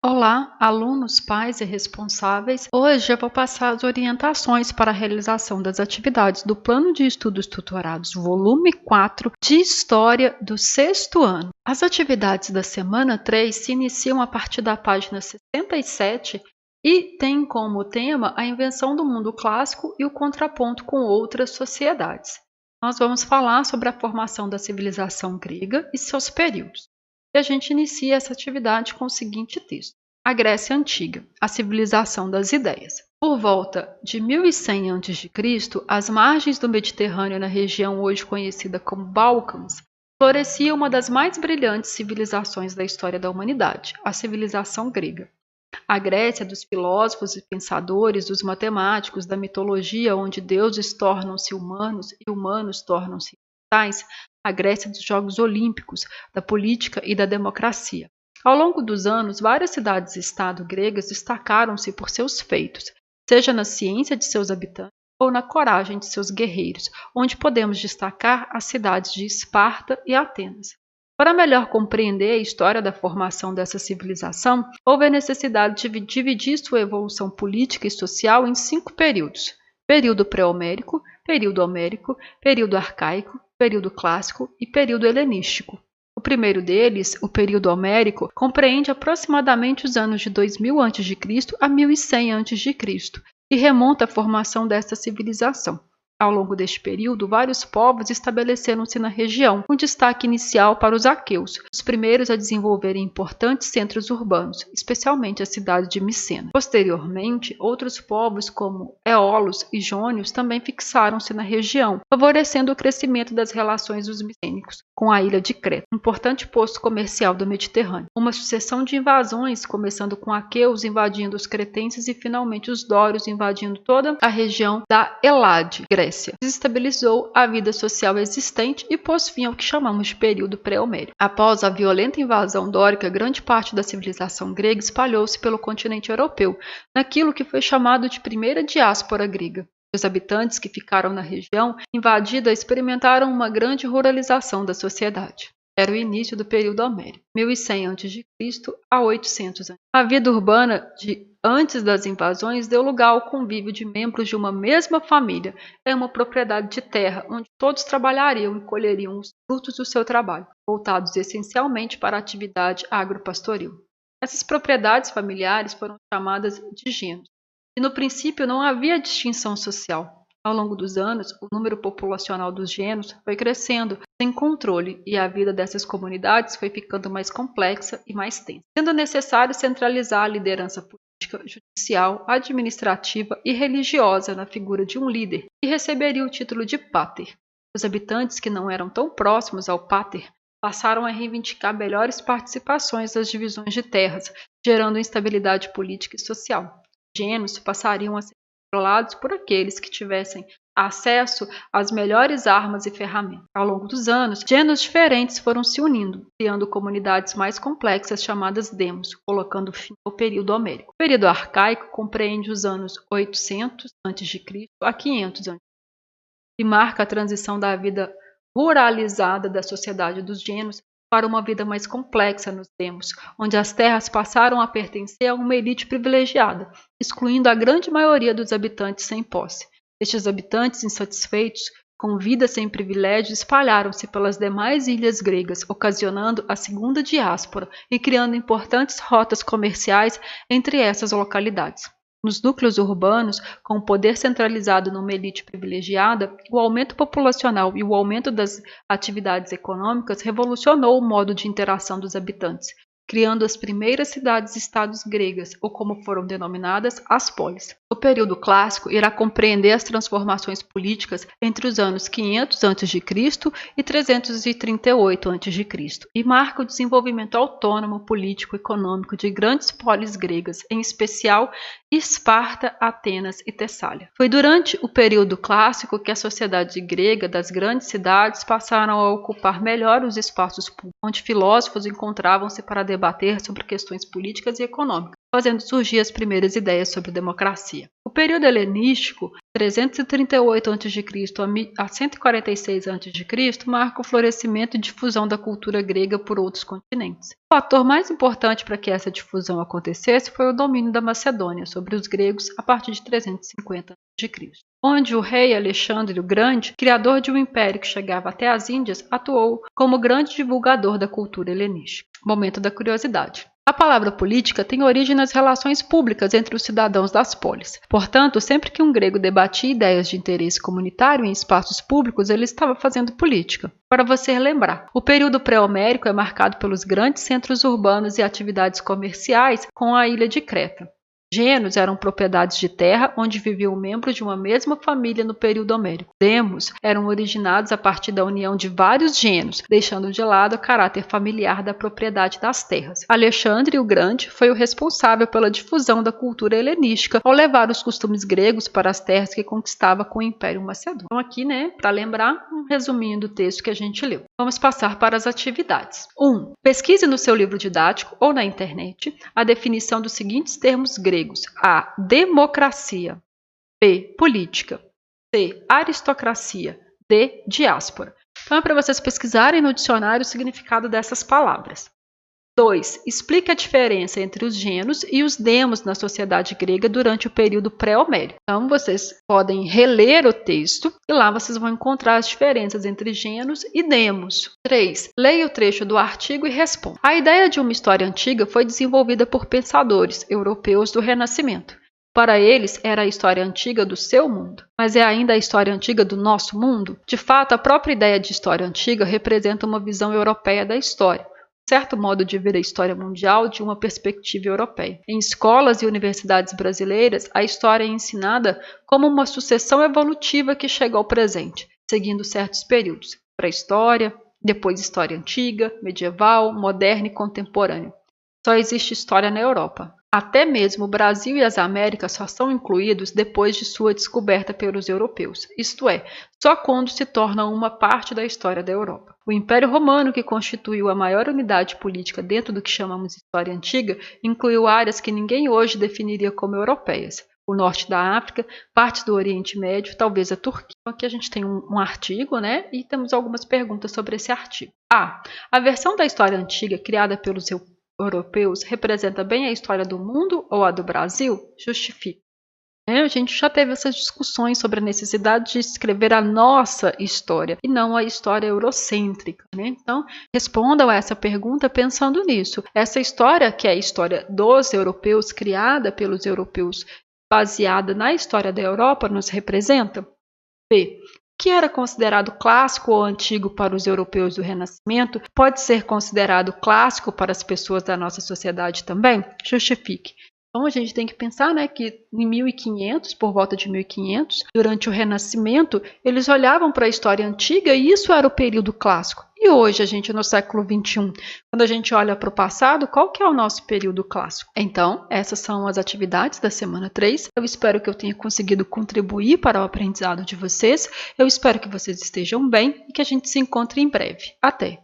Olá, alunos, pais e responsáveis. Hoje eu vou passar as orientações para a realização das atividades do Plano de Estudos Tutorados, volume 4, de História do sexto ano. As atividades da semana 3 se iniciam a partir da página 67 e têm como tema a invenção do mundo clássico e o contraponto com outras sociedades. Nós vamos falar sobre a formação da civilização grega e seus períodos. E a gente inicia essa atividade com o seguinte texto: a Grécia Antiga, a civilização das ideias. Por volta de 1100 a.C., às margens do Mediterrâneo, na região hoje conhecida como Balcãs, florescia uma das mais brilhantes civilizações da história da humanidade, a civilização grega. A Grécia dos filósofos e pensadores, dos matemáticos, da mitologia, onde deuses tornam-se humanos e humanos tornam-se imortais, a Grécia dos Jogos Olímpicos, da política e da democracia. Ao longo dos anos, várias cidades-estado gregas destacaram-se por seus feitos, seja na ciência de seus habitantes ou na coragem de seus guerreiros, onde podemos destacar as cidades de Esparta e Atenas. Para melhor compreender a história da formação dessa civilização, houve a necessidade de dividir sua evolução política e social em 5 períodos: período pré-homérico, período homérico, período arcaico, período clássico e período helenístico. O primeiro deles, o período homérico, compreende aproximadamente os anos de 2000 a.C. a 1100 a.C. e remonta à formação desta civilização. Ao longo deste período, vários povos estabeleceram-se na região, com destaque inicial para os aqueus, os primeiros a desenvolverem importantes centros urbanos, especialmente a cidade de Micena. Posteriormente, outros povos como eolos e jônios também fixaram-se na região, favorecendo o crescimento das relações dos micênicos com a ilha de Creta, importante posto comercial do Mediterrâneo. Uma sucessão de invasões, começando com aqueus invadindo os cretenses e finalmente os dórios invadindo toda a região da Elade, Grécia, desestabilizou a vida social existente e pôs fim ao que chamamos de período pré-homérico. Após a violenta invasão dórica, grande parte da civilização grega espalhou-se pelo continente europeu, naquilo que foi chamado de primeira diáspora grega. Os habitantes que ficaram na região invadida experimentaram uma grande ruralização da sociedade. Era o início do período homérico, 1100 a.C. a 800 a.C. A vida urbana de antes das invasões deu lugar ao convívio de membros de uma mesma família em uma propriedade de terra, onde todos trabalhariam e colheriam os frutos do seu trabalho, voltados essencialmente para a atividade agropastoril. Essas propriedades familiares foram chamadas de genos, e no princípio não havia distinção social. Ao longo dos anos, o número populacional dos genos foi crescendo sem controle e a vida dessas comunidades foi ficando mais complexa e mais tensa, sendo necessário centralizar a liderança política, judicial, administrativa e religiosa na figura de um líder, que receberia o título de pater. Os habitantes que não eram tão próximos ao pater passaram a reivindicar melhores participações das divisões de terras, gerando instabilidade política e social. Os genos passariam a ser controlados por aqueles que tivessem acesso às melhores armas e ferramentas. Ao longo dos anos, genos diferentes foram se unindo, criando comunidades mais complexas chamadas demos, colocando fim ao período homérico. O período arcaico compreende os anos 800 a.C. a 500 a.C. e marca a transição da vida ruralizada da sociedade dos genos para uma vida mais complexa nos demos, onde as terras passaram a pertencer a uma elite privilegiada, excluindo a grande maioria dos habitantes sem posse. Estes habitantes, insatisfeitos com vida sem privilégios, espalharam-se pelas demais ilhas gregas, ocasionando a segunda diáspora e criando importantes rotas comerciais entre essas localidades. Nos núcleos urbanos, com o poder centralizado numa elite privilegiada, o aumento populacional e o aumento das atividades econômicas revolucionou o modo de interação dos habitantes, criando as primeiras cidades-estados gregas, ou como foram denominadas, as polis. O período clássico irá compreender as transformações políticas entre os anos 500 a.C. e 338 a.C. e marca o desenvolvimento autônomo político-econômico de grandes polis gregas, em especial Esparta, Atenas e Tessália. Foi durante o período clássico que a sociedade grega das grandes cidades passaram a ocupar melhor os espaços públicos, onde filósofos encontravam-se para debater sobre questões políticas e econômicas, fazendo surgir as primeiras ideias sobre democracia. O período helenístico, 338 a.C. a 146 a.C., marca o florescimento e difusão da cultura grega por outros continentes. O fator mais importante para que essa difusão acontecesse foi o domínio da Macedônia sobre os gregos a partir de 350 a.C., onde o rei Alexandre o Grande, criador de um império que chegava até as Índias, atuou como grande divulgador da cultura helenística. Momento da curiosidade. A palavra política tem origem nas relações públicas entre os cidadãos das polis. Portanto, sempre que um grego debatia ideias de interesse comunitário em espaços públicos, ele estava fazendo política. Para você relembrar, o período pré-homérico é marcado pelos grandes centros urbanos e atividades comerciais com a ilha de Creta. Gênios eram propriedades de terra onde viviam membros de uma mesma família no período homérico. Demos eram originados a partir da união de vários gênios, deixando de lado o caráter familiar da propriedade das terras. Alexandre o Grande foi o responsável pela difusão da cultura helenística ao levar os costumes gregos para as terras que conquistava com o Império Macedônio. Então aqui, para lembrar, um resuminho do texto que a gente leu. Vamos passar para as atividades. 1. Pesquise no seu livro didático ou na internet a definição dos seguintes termos gregos. A. Democracia. B. Política. C. Aristocracia. D. Diáspora. Então é para vocês pesquisarem no dicionário o significado dessas palavras. 2. Explique a diferença entre os gênios e os demos na sociedade grega durante o período pré-homérico. Então vocês podem reler o texto e lá vocês vão encontrar as diferenças entre gênios e demos. 3. Leia o trecho do artigo e responda. A ideia de uma história antiga foi desenvolvida por pensadores europeus do Renascimento. Para eles, era a história antiga do seu mundo. Mas é ainda a história antiga do nosso mundo? De fato, a própria ideia de história antiga representa uma visão europeia da história. Certo modo de ver a história mundial de uma perspectiva europeia. Em escolas e universidades brasileiras, a história é ensinada como uma sucessão evolutiva que chega ao presente, seguindo certos períodos: pré-história, depois história antiga, medieval, moderna e contemporânea. Só existe história na Europa. Até mesmo o Brasil e as Américas só são incluídos depois de sua descoberta pelos europeus, isto é, só quando se tornam uma parte da história da Europa. O Império Romano, que constituiu a maior unidade política dentro do que chamamos de história antiga, incluiu áreas que ninguém hoje definiria como europeias. O norte da África, partes do Oriente Médio, talvez a Turquia. Aqui a gente tem um artigo, e temos algumas perguntas sobre esse artigo. A versão da história antiga criada pelos europeus representa bem a história do mundo ou a do Brasil? Justifique. A gente já teve essas discussões sobre a necessidade de escrever a nossa história e não a história eurocêntrica. Então, respondam a essa pergunta pensando nisso. Essa história, que é a história dos europeus, criada pelos europeus, baseada na história da Europa, nos representa? B. O que era considerado clássico ou antigo para os europeus do Renascimento pode ser considerado clássico para as pessoas da nossa sociedade também? Justifique. Então a gente tem que pensar que em 1500, por volta de 1500, durante o Renascimento, eles olhavam para a história antiga e isso era o período clássico. E hoje, a gente no século XXI, quando a gente olha para o passado, qual que é o nosso período clássico? Então, essas são as atividades da semana 3. Eu espero que eu tenha conseguido contribuir para o aprendizado de vocês. Eu espero que vocês estejam bem e que a gente se encontre em breve. Até!